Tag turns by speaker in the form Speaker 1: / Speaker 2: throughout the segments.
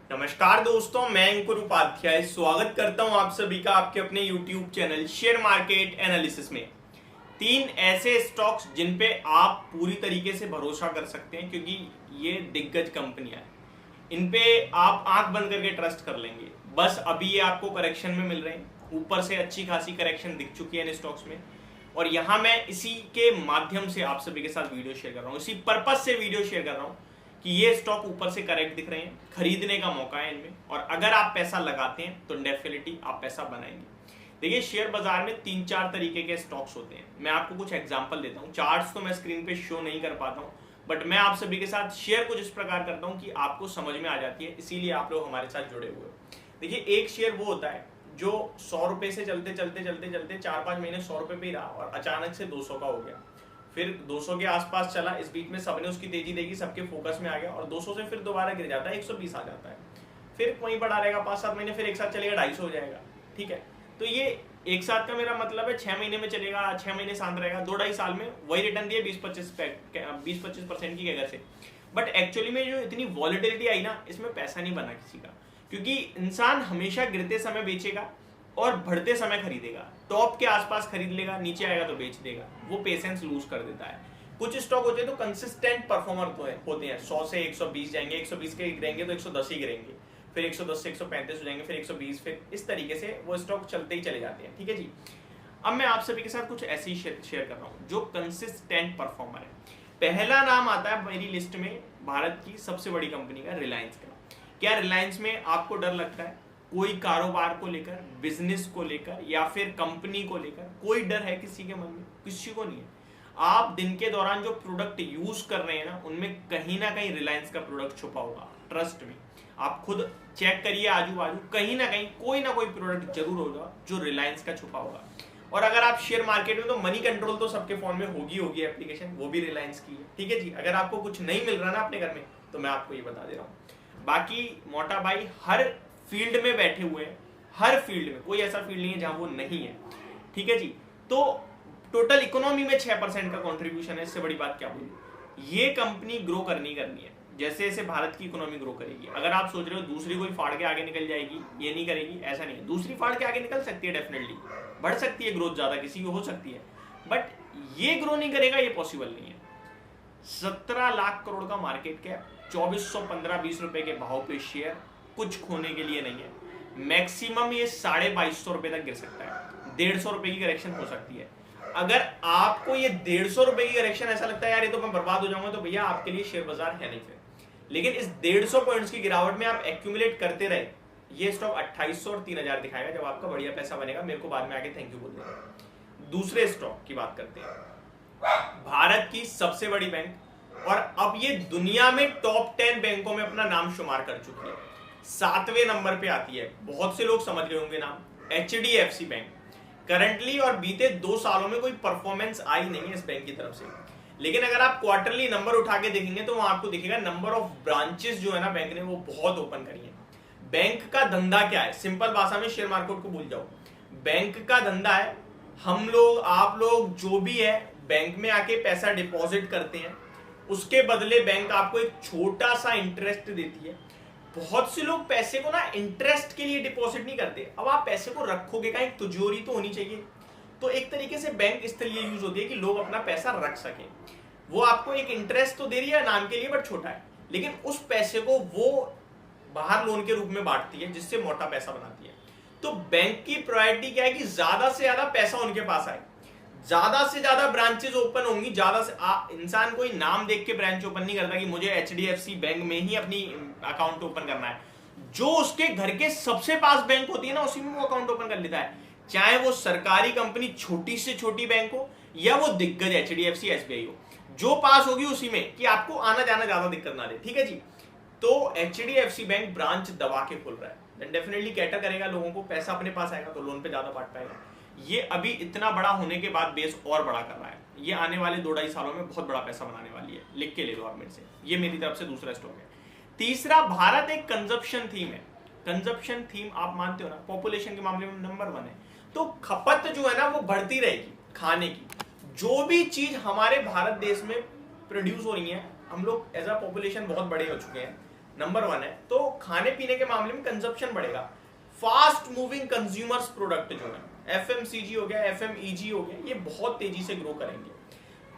Speaker 1: नमस्कार दोस्तों, मैं अंकुर उपाध्याय स्वागत करता हूं आप सभी का आपके अपने YouTube channel share market analysis में। तीन ऐसे स्टॉक्स जिन पे आप पूरी तरीके से भरोसा कर सकते हैं क्योंकि ये दिग्गज कंपनियां हैं। इन पे आप आंख बंद करके ट्रस्ट कर लेंगे। बस अभी ये आपको करेक्शन में मिल रहे हैं, ऊपर से अच्छी खासी करेक्शन दिख चुकी है इन स्टॉक्स में, और यहाँ मैं इसी के माध्यम से आप सभी के साथ वीडियो शेयर कर रहा हूँ। इसी पर्पज से वीडियो शेयर कर रहा हूँ कि ये स्टॉक ऊपर से करेक्ट दिख रहे हैं, खरीदने का मौका है इनमें, और अगर आप पैसा लगाते हैं तो डेफिनेटली आप पैसा बनाएंगे। देखिए, शेयर बाजार में 3-4 तरीके के स्टॉक्स होते हैं। मैं आपको कुछ एग्जांपल देता हूँ। चार्ट्स तो मैं स्क्रीन पे शो नहीं कर पाता हूँ, बट मैं आप सभी के साथ शेयर कुछ इस प्रकार करता हूँ कि आपको समझ में आ जाती है, इसीलिए आप लोग हमारे साथ जुड़े हुए हो। देखिए, एक शेयर वो होता है जो 100 रुपए से चलते चलते चलते चलते 4-5 महीने 100 रुपए पे ही रहा और अचानक से 200 का हो गया, फिर 200 के आसपास चला, इस बीच में सबने उसकी तेजी देखी, सबके फोकस में आ गया और 200 से फिर दोबारा गिर जाता है, 120 आ जाता है, फिर वहीं बढ़ा रहेगा 5-7 महीने, फिर एक साथ चलेगा 250 हो जाएगा। ठीक है, तो ये एक साथ का मेरा मतलब है 6 महीने में चलेगा, 6 महीने शांत रहेगा, 2-2.5 साल में वही रिटर्न दिए 20-25% की कैगर से। बट एक्चुअली में जो इतनी वॉलेटिलिटी आई ना, इसमें पैसा नहीं बना किसी का, क्योंकि इंसान हमेशा गिरते समय बेचेगा और बढ़ते समय खरीदेगा। टॉप के आसपास खरीद लेगा, नीचे आएगा तो बेच देगा, वो पेशेंस लूज कर देता है। कुछ स्टॉक होते हैं तो कंसिस्टेंट परफॉर्मर होते हैं, 100 से 120 जाएंगे, 120 के गिरेंगे तो 110 ही गिरेंगे, फिर 110 से 135 हो जाएंगे, फिर 120, फिर इस तरीके से वो स्टॉक चलते ही चले जाते हैं। ठीक है जी। अब मैं आप सभी के साथ कुछ ऐसी शेयर कर रहा हूँ जो कंसिस्टेंट परफॉर्मर है। पहला नाम आता है मेरी लिस्ट में भारत की सबसे बड़ी कंपनी का, रिलायंस का। क्या रिलायंस में आपको डर लगता है? कोई कारोबार को लेकर, बिजनेस को लेकर या फिर कंपनी को लेकर कोई डर है किसी के मन में? किसी को नहीं है। आप दिन के दौरान जो प्रोडक्ट यूज कर रहे हैं ना, उनमें कहीं ना कहीं रिलायंस का प्रोडक्ट छुपा होगा। ट्रस्ट में, आप खुद चेक करिए, आजू बाजू कहीं ना कोई प्रोडक्ट जरूर होगा जो रिलायंस का छुपा होगा। और अगर आप शेयर मार्केट में, तो मनी कंट्रोल तो सबके फोन में होगी एप्लीकेशन, वो भी रिलायंस की है। ठीक है जी। अगर आपको कुछ नहीं मिल रहा ना अपने घर में, तो मैं आपको ये बता दे रहा हूँ। बाकी मोटा भाई हर फील्ड में बैठे हुए हैं, हर फील्ड में, कोई ऐसा फील्ड नहीं है जहां वो नहीं है। ठीक है जी। तो टोटल इकोनॉमी में 6% का कंट्रीब्यूशन है, इससे बड़ी बात क्या बोलूं। ये कंपनी ग्रो करनी है, जैसे जैसे भारत की इकोनॉमी ग्रो करेगी। अगर आप सोच रहे हो दूसरी कोई फाड़ के आगे निकल जाएगी, ये नहीं करेगी, ऐसा नहीं है। दूसरी फाड़ के आगे निकल सकती है, डेफिनेटली बढ़ सकती है, ग्रोथ ज्यादा किसी की हो सकती है, बट ये ग्रो नहीं करेगा, ये पॉसिबल नहीं है। 17 लाख करोड़ का मार्केट कैप, 2415-20 रुपए के भाव पे शेयर, कुछ खोने के लिए नहीं है। मैक्सिमम ये 2250 रुपए तक गिर सकता है, 150 रुपए की करेक्शन हो सकती है। अगर आपको ये 150 रुपए की करेक्शन ऐसा लगता है यार ये तो मैं बर्बाद हो जाऊंगा, तो भैया आपके लिए शेयर बाजार है नहीं फिर। लेकिन इस 150 पॉइंट्स की गिरावट में आप एक्यूमुलेट करते रहे, ये स्टॉक 2800 और 3000 दिखाएगा जब आपका बढ़िया पैसा बनेगा। मेरे को बाद में आके थैंक यू बोल देगा। दूसरे स्टॉक की बात करते हैं। भारत की सबसे बड़ी बैंक, और अब ये दुनिया में टॉप 10 बैंकों में अपना नाम शुमार कर चुकी है, 7वें नंबर पे आती है। बहुत से लोग समझ गए होंगे नाम, HDFC बैंक। करंटली और बीते 2 सालों में कोई परफॉर्मेंस आई नहीं है इस बैंक की तरफ से, लेकिन अगर आप क्वार्टरली नंबर उठा के देखेंगे तो वहां आपको दिखेगा नंबर ऑफ ब्रांचेस जो है ना बैंक ने, वो बहुत ओपन करी है। बैंक का धंधा क्या है? सिंपल भाषा में शेयर मार्केट को भूल जाओ। बैंक का धंधा है, हम लोग, आप लोग जो भी है, बैंक में आके पैसा डिपॉजिट करते हैं, उसके बदले बैंक आपको एक छोटा सा इंटरेस्ट देती है। बहुत से लोग पैसे को ना इंटरेस्ट के लिए डिपॉजिट नहीं करते। अब आप पैसे को रखोगे का, एक तिजोरी तो होनी चाहिए। तो एक तरीके से बैंक इस लिए यूज होती है कि लोग अपना पैसा रख सके। वो आपको एक इंटरेस्ट तो दे रही है नाम के लिए, बट छोटा है, लेकिन उस पैसे को वो बाहर लोन के रूप में बांटती है, जिससे मोटा पैसा बनाती है। तो बैंक की प्रायोरिटी क्या है कि ज्यादा से ज्यादा पैसा उनके पास आए, ज्यादा से ज्यादा ब्रांचेस ओपन होंगी, ज्यादा से इंसान कोई नाम देख के ब्रांच ओपन नहीं करता कि मुझे HDFC बैंक में ही अपनी अकाउंट ओपन करना है। जो उसके घर के सबसे पास बैंक होती है ना, उसी में वो अकाउंट ओपन कर लेता है, चाहे वो सरकारी कंपनी छोटी से छोटी बैंक हो या वो दिग्गज HDFC SBI हो। जो पास होगी उसी में, कि आपको आना जाना ज्यादा दिक्कत ना दे। ठीक है जी। तो HDFC बैंक ब्रांच दबा के खुल रहा है, डेफिनेटली कैटर करेगा लोगों को, पैसा अपने पास आएगा तो लोन पे ज्यादा बांट पाएगा। ये अभी इतना बड़ा होने के बाद बेस और बड़ा कर रहा है, ये आने वाले 2-2.5 सालों में बहुत बड़ा पैसा बनाने वाली है। लिख के ले लो आप मेरे से, ये मेरी तरफ से दूसरा स्टॉक है। तीसरा, भारत एक कंजप्शन थीम है। कंजप्शन थीम आप मानते हो ना, पॉपुलेशन के मामले में नंबर 1 है, तो खपत जो है ना वो बढ़ती रहेगी खाने की। जो भी चीज हमारे भारत देश में प्रोड्यूस हो रही है, हम लोग एज अ पॉपुलेशन बहुत बड़े हो चुके हैं, नंबर 1 है। तो खाने पीने के मामले में कंजप्शन बढ़ेगा। फास्ट मूविंग कंज्यूमर्स प्रोडक्ट जो है, एफएमसीजी हो गया, एफएमईजी हो गया, ये बहुत तेजी से ग्रो करेंगे।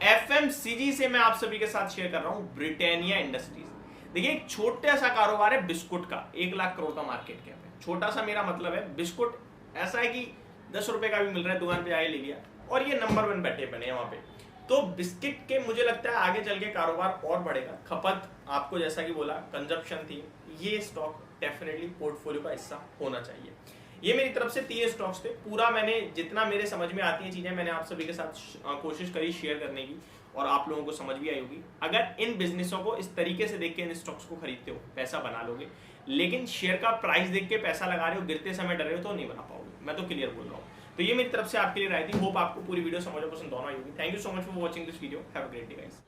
Speaker 1: एफएमसीजी से मैं आप सभी के साथ शेयर कर रहा हूं ब्रिटानिया इंडस्ट्रीज। देखिए एक छोटा सा कारोबार है बिस्कुट का, 1 लाख करोड़ का मार्केट कैप है। छोटा सा मेरा मतलब है बिस्कुट ऐसा है कि 10 रुपए का भी मिल रहा है, दुकान पे आए ले लिया, और ये नंबर 1 बैठे बने वहां पे। तो बिस्किट के मुझे लगता है आगे चल के कारोबार और बढ़ेगा। खपत आपको जैसा कि बोला, कंजप्शन थी, ये स्टॉक डेफिनेटली पोर्टफोलियो का हिस्सा होना चाहिए। ये मेरी तरफ से 3 स्टॉक्स थे। पूरा मैंने जितना मेरे समझ में आती है चीजें मैंने आप सभी के साथ कोशिश करी शेयर करने की, और आप लोगों को समझ भी आई होगी। अगर इन बिजनेसों को इस तरीके से देख के इन स्टॉक्स को खरीदते हो, पैसा बना लोगे, लेकिन शेयर का प्राइस देख के पैसा लगा रहे हो, गिरते समय डर रहे हो, तो नहीं बना पाओगे। मैं तो क्लियर बोल रहा हूँ। तो ये मेरी तरफ से आपके लिए राय थी। होप आपको पूरी वीडियो समझ और पसंद दोनों आई होगी। Thank you so much for watching this video. Have a great day guys.